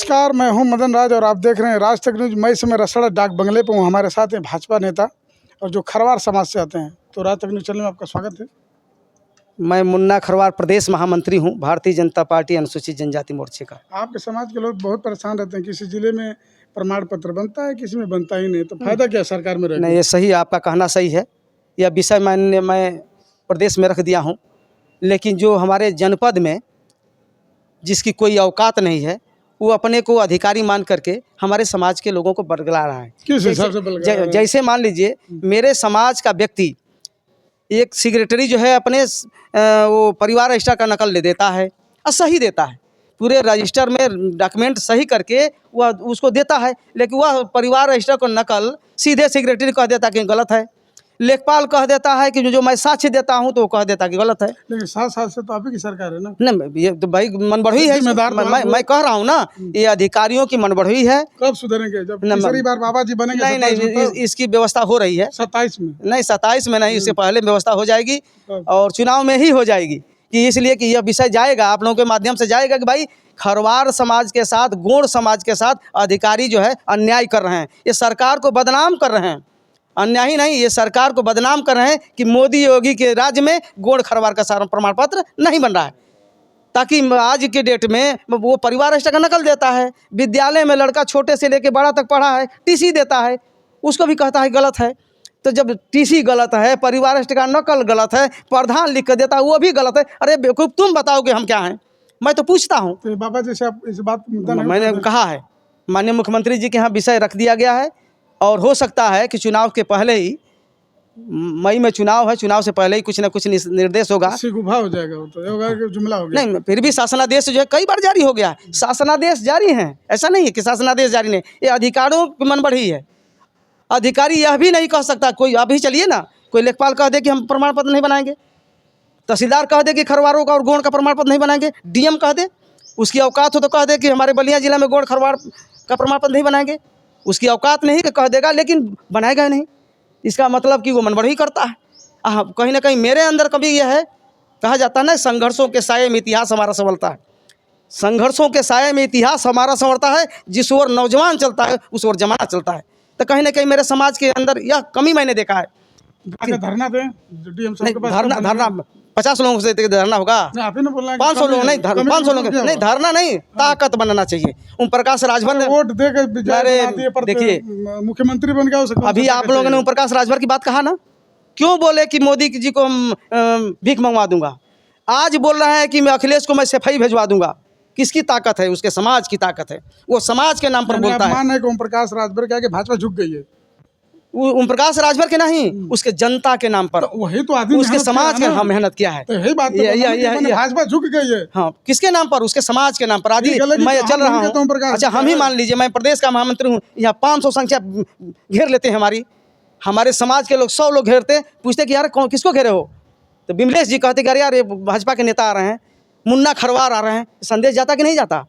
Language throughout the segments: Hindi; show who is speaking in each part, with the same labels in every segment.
Speaker 1: नमस्कार, मैं हूं मदन राज और आप देख रहे हैं राज तक न्यूज। मैं इस समय रसड़ा डाक बंगले पे हूं। हमारे साथ हैं भाजपा नेता और जो खरवार समाज से आते हैं। तो राज तक न्यूज चैनल में आपका स्वागत है।
Speaker 2: मैं मुन्ना खरवार प्रदेश महामंत्री हूं, भारतीय जनता पार्टी अनुसूचित जनजाति मोर्चे का।
Speaker 1: आपके समाज के लोग बहुत परेशान रहते हैं, किसी जिले में प्रमाण पत्र बनता है, किसी में बनता ही नहीं, तो फायदा क्या सरकार में
Speaker 2: नहीं,
Speaker 1: रहेगा?
Speaker 2: ये सही, आपका कहना सही है। यह विषय मैं प्रदेश में रख दिया हूं, लेकिन जो हमारे जनपद में जिसकी कोई औकात नहीं है, वो अपने को अधिकारी मान करके हमारे समाज के लोगों को बरगला रहा है।
Speaker 1: किस हिसाब से बरगला रहा है?
Speaker 2: जैसे मान लीजिए मेरे समाज का व्यक्ति एक सेक्रेटरी जो है अपने वो परिवार रजिस्टर का नकल ले देता है और सही देता है, पूरे रजिस्टर में डॉक्यूमेंट सही करके वह उसको देता है, लेकिन वह परिवार रजिस्टर को नकल सीधे सेक्रेटरी कह देता कि गलत है। लेखपाल कह देता है कि जो मैं साक्ष्य देता हूं तो वो कह देता कि गलत है।
Speaker 1: लेकिन 7 साल से तो आप ही की सरकार है ना।
Speaker 2: नहीं, ये तो भाई मनबढ़ी है।
Speaker 1: जिम्मेदार तो
Speaker 2: मैं कह रहा हूँ ना, ये अधिकारियों की मनबढ़ी है।
Speaker 1: कब सुधरेंगे? जब तीसरी बार बाबा जी बनेंगे?
Speaker 2: नहीं नहीं, इसकी व्यवस्था हो रही है
Speaker 1: 27 में।
Speaker 2: नहीं, 27 में नहीं, इससे पहले व्यवस्था हो जाएगी और चुनाव में ही हो जाएगी। कि इसलिए कि यह विषय जाएगा, आप लोगों के माध्यम से जाएगा कि भाई खरवार समाज के साथ, गोंड समाज के साथ अधिकारी जो है अन्याय कर रहे हैं, ये सरकार को बदनाम कर रहे हैं। अन्याय ही नहीं, ये सरकार को बदनाम कर रहे हैं कि मोदी योगी के राज्य में गोंड खरवार का सारा प्रमाण पत्र नहीं बन रहा है, ताकि आज के डेट में वो परिवार रजिस्टर का नकल देता है। विद्यालय में लड़का छोटे से लेके बड़ा तक पढ़ा है, टीसी देता है, उसको भी कहता है गलत है। तो जब टीसी गलत है, परिवार रजिस्टर का नकल गलत है, प्रधान लिख कर देता है वो भी गलत है। अरे बेवकूफ़, तुम बताओ कि हम क्या हैं? मैं तो पूछता हूँ।
Speaker 1: तो बाबा जैसे आप इस बात
Speaker 2: मैंने कहा है, माननीय मुख्यमंत्री जी के यहाँ विषय रख दिया गया है और हो सकता है कि चुनाव के पहले ही, मई में चुनाव है, चुनाव से पहले ही कुछ ना कुछ निर्देश होगा।
Speaker 1: हो जाएगा, वो तो होगा कि जुमला हो गया।
Speaker 2: नहीं, फिर भी शासनादेश जो है कई बार जारी हो गया है। शासनादेश जारी है, ऐसा नहीं है कि शासनादेश जारी नहीं। ये अधिकारियों की मनबढ़ी है। अधिकारी यह भी नहीं कह सकता, कोई अभी चलिए ना, कोई लेखपाल कह दे कि हम प्रमाण पत्र नहीं बनाएंगे, तहसीलदार कह दे कि खरवारों का और गोंड का प्रमाण पत्र नहीं बनाएंगे, डीएम कह दे, उसकी औकात हो तो कह दे कि हमारे बलिया जिला में गोंड खरवार का प्रमाण पत्र नहीं बनाएंगे। उसकी औकात नहीं कि कह देगा, लेकिन बनाएगा नहीं। इसका मतलब कि वो मनबढ़ी करता है। कहीं ना कहीं मेरे अंदर कभी यह है, कहा जाता है ना, संघर्षों के साये में इतिहास हमारा संवरता है। संघर्षों के साये में इतिहास हमारा संवरता है। जिस ओर नौजवान चलता है उस ओर जमाना चलता है। तो कहीं ना कहीं मेरे समाज के अंदर यह कमी मैंने देखा है।
Speaker 1: धरना दें,
Speaker 2: धरना 50 लोगों से धरना होगा, 500 लोग नहीं, 500 लोग नहीं, धरना नहीं, ताकत बनना चाहिए। ओम प्रकाश राजभर ने
Speaker 1: वोट देकर
Speaker 2: देखिए
Speaker 1: मुख्यमंत्री बन गया।
Speaker 2: अभी आप लोगों ने ओम प्रकाश राजभर की बात कहा ना, क्यों बोले कि मोदी जी को हम भीख मंगवा दूंगा? आज बोल रहे हैं कि मैं अखिलेश को मैं सफाई भिजवा दूंगा। किसकी ताकत है? उसके समाज की ताकत है। वो समाज के नाम पर बोलता है।
Speaker 1: ओम प्रकाश राजभर क्या कि भाजपा झुक गई है?
Speaker 2: ओम प्रकाश राजभर के नहीं, उसके जनता के नाम पर,
Speaker 1: वही तो आदमी
Speaker 2: उसके समाज के मेहनत किया है।
Speaker 1: यही बात भाजपा झुक गई है।
Speaker 2: हाँ, किसके नाम पर? उसके समाज के नाम पर। आदि मैं चल रहा हूँ। अच्छा, हम ही मान लीजिए मैं प्रदेश का महामंत्री हूँ, यहाँ 500 संख्या घेर लेते हैं हमारे समाज के लोग, 100 लोग घेरते, पूछते कि यार कौन, किसको घेरे हो? तो विमलेश जी कहते कि अरे यार ये भाजपा के नेता आ रहे हैं, मुन्ना खरवार आ रहे हैं। संदेश जाता कि नहीं जाता?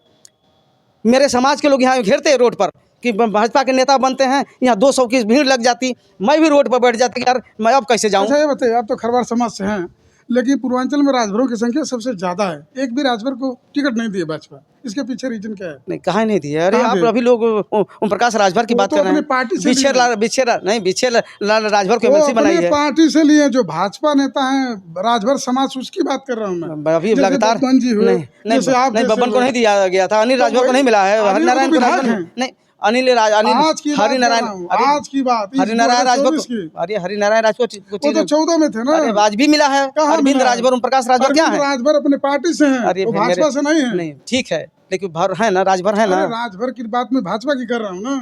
Speaker 2: मेरे समाज के लोग यहाँ घेरते हैं रोड पर कि भाजपा के नेता बनते हैं, यहाँ 200 की भीड़ लग जाती, मैं भी रोड पर बैठ जाती यार मैं अब कैसे जाऊँ।
Speaker 1: अच्छा ये बताइए, आप तो खरवार समाज से हैं, लेकिन पूर्वांचल में राजभरों की संख्या सबसे ज्यादा है। एक भी राजभर को टिकट नहीं दिए भाजपा, इसके पीछे रीजन क्या है?
Speaker 2: नहीं, कहाँ नहीं दिए? अरे आप अभी लोग ओम प्रकाश राजभर की बात कर रहे हैं। बिछेर लाल राजभर को एमएलसी बनाई है,
Speaker 1: पार्टी से लिए। जो भाजपा नेता है राजभर समाज, उसकी बात कर रहा हूँ मैं।
Speaker 2: अभी लगातार नहीं, बबन को नहीं दिया गया था, अनिल राजभर को नहीं मिला है, हरिनारायण नहीं, हरिनारायण राजभर, अरे हरिनारायण राजभर
Speaker 1: तो 14 में थे ना,
Speaker 2: आज भी मिला है। अरविंद राजभर, ओम प्रकाश राजभर क्या है?
Speaker 1: राजभर अपने पार्टी से हैं,
Speaker 2: अरे
Speaker 1: भाजपा से नहीं है।
Speaker 2: नहीं, ठीक है, लेकिन भर है ना, राजभर है ना।
Speaker 1: राजभर की बात में भाजपा की कर रहा हूँ ना।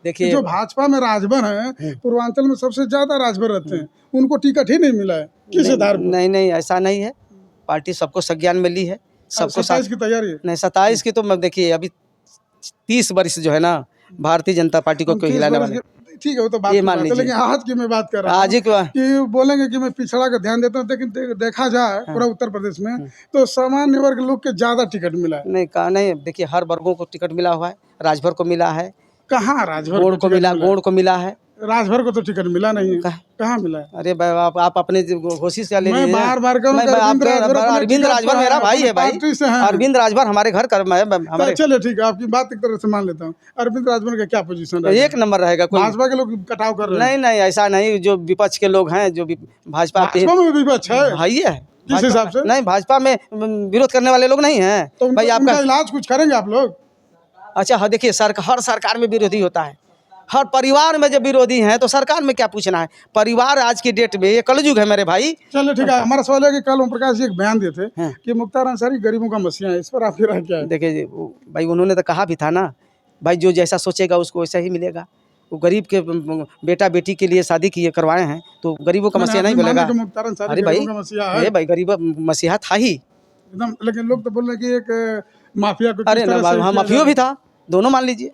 Speaker 2: देखिए,
Speaker 1: जो भाजपा में राजभर है, पूर्वांचल में सबसे ज्यादा राजभर रहते हैं, उनको टिकट ही नहीं मिला है। किस आधार पर?
Speaker 2: नहीं, ऐसा नहीं है। पार्टी सबको संज्ञान में ली है, सबको
Speaker 1: 27 की तैयारी है।
Speaker 2: नहीं, 27 की तो मैं देखिए अभी 30 वर्ष जो है ना, भारतीय जनता पार्टी को कोई हिलाने वाले।
Speaker 1: ठीक है, वो तो बात मान लीजिए, लेकिन आज की मैं बात कर रहा हूँ।
Speaker 2: आज
Speaker 1: कि बोलेंगे कि मैं पिछड़ा का ध्यान देता हूँ, लेकिन देखा जाए पूरा उत्तर प्रदेश में तो सामान्य वर्ग लोग के ज्यादा टिकट मिला है।
Speaker 2: नहीं, कहा नहीं, देखिए हर वर्गों को टिकट मिला हुआ है। राजभर को मिला है,
Speaker 1: कहाँ राजभर
Speaker 2: गोंड को मिला है,
Speaker 1: राजभर को तो टिकट मिला नहीं है।
Speaker 2: कहाँ?
Speaker 1: कहाँ मिला है?
Speaker 2: अरे भाई आप अपने कोशिश कर लीजिए।
Speaker 1: मैं बार-बार कहूँ
Speaker 2: मैं
Speaker 1: कि अरविंद राजभर अपने
Speaker 2: अरविंद
Speaker 1: टिकट
Speaker 2: राजभर
Speaker 1: पर
Speaker 2: मेरा
Speaker 1: है,
Speaker 2: भाई है
Speaker 1: अपनी
Speaker 2: भाई।
Speaker 1: पार्टी से हैं।
Speaker 2: अरविंद राजभर हमारे घर कर हमारे
Speaker 1: चलिए ठीक है, आपकी बात एक तरह से मान लेता हूँ। अरविंद राजभर का क्या पोजीशन है?
Speaker 2: एक नंबर रहेगा। कोई
Speaker 1: भाजपा के लोग कटाव कर रहे हैं।
Speaker 2: नहीं ऐसा नहीं। जो विपक्ष के लोग हैं, जो भाजपा
Speaker 1: भाजपा में भी विपक्ष है।
Speaker 2: भाई है
Speaker 1: किस हिसाब से?
Speaker 2: नहीं, भाजपा में विरोध करने वाले लोग नहीं हैं
Speaker 1: तो
Speaker 2: भाई।
Speaker 1: उनका
Speaker 2: आपका
Speaker 1: इलाज कुछ करेंगे आप लोग?
Speaker 2: अच्छा हाँ, देखिए हर सरकार में विरोधी होता है। हर परिवार में जब विरोधी हैं तो सरकार में क्या पूछना है। परिवार आज की डेट में ये कलयुग है मेरे भाई।
Speaker 1: चलिए ठीक है, हमारा सवाल है कि कल ओम प्रकाश जी एक बयान दिए थे
Speaker 2: हाँ।
Speaker 1: कि मुख्तार अंसारी गरीबों का मसीहा है। इस पर आपकी राय क्या है?
Speaker 2: देखिए जी, भाई उन्होंने तो कहा भी था ना भाई, जो जैसा सोचेगा उसको वैसा ही मिलेगा। वो गरीब के बेटा बेटी के लिए शादी किए करवाए हैं तो गरीबों का मसीहा नहीं मिलेगा।
Speaker 1: मुख्तार अंसारी
Speaker 2: अरे भाई,
Speaker 1: गरीबों का मसीहा है
Speaker 2: अरे भाई गरीब मसीहा था ही
Speaker 1: एकदम। लेकिन लोग तो बोल रहे हैं कि एक माफिया को किस
Speaker 2: अरे
Speaker 1: तरह
Speaker 2: ना,
Speaker 1: से
Speaker 2: हाँ
Speaker 1: किया
Speaker 2: माफियो
Speaker 1: जा
Speaker 2: भी था, दोनों मान लीजिए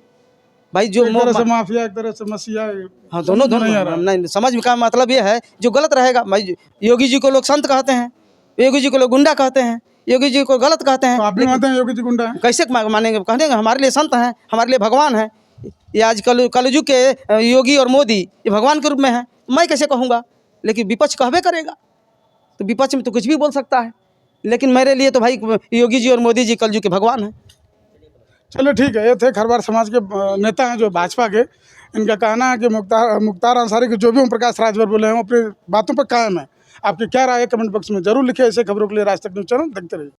Speaker 2: भाई। जो
Speaker 1: रहा है। एक तरह से माफिया, एक तरह से मसीहा।
Speaker 2: हाँ दोनों
Speaker 1: समझ नहीं आ रहा।
Speaker 2: नहीं, समझ का मतलब ये है जो गलत रहेगा भाई। योगी जी को लोग संत कहते हैं, योगी जी को लोग गुंडा कहते हैं, योगी जी को गलत कहते
Speaker 1: तो
Speaker 2: हैं।
Speaker 1: आप भी मानते हैं योगी जी गुंडा है?
Speaker 2: कैसे मानेंगे? कहेंगे हमारे लिए संत हैं, हमारे लिए भगवान हैं। ये आज कलयुग के योगी और मोदी ये भगवान के रूप में है। मैं कैसे कहूँगा? लेकिन विपक्ष कहबे करेगा, तो विपक्ष में तो कुछ भी बोल सकता है। लेकिन मेरे लिए तो भाई योगी जी और मोदी जी कलयुग के भगवान हैं।
Speaker 1: चलो ठीक है, ये थे खरवार समाज के नेता हैं जो भाजपा के। इनका कहना है कि मुख्तार अंसारी के जो भी ओम प्रकाश राजभर बोले हैं वो अपनी बातों पर कायम है। आपकी क्या राय है कमेंट बॉक्स में जरूर लिखिए। ऐसे खबरों के लिए राज तक न्यूज़ चैनल देखते रहिए।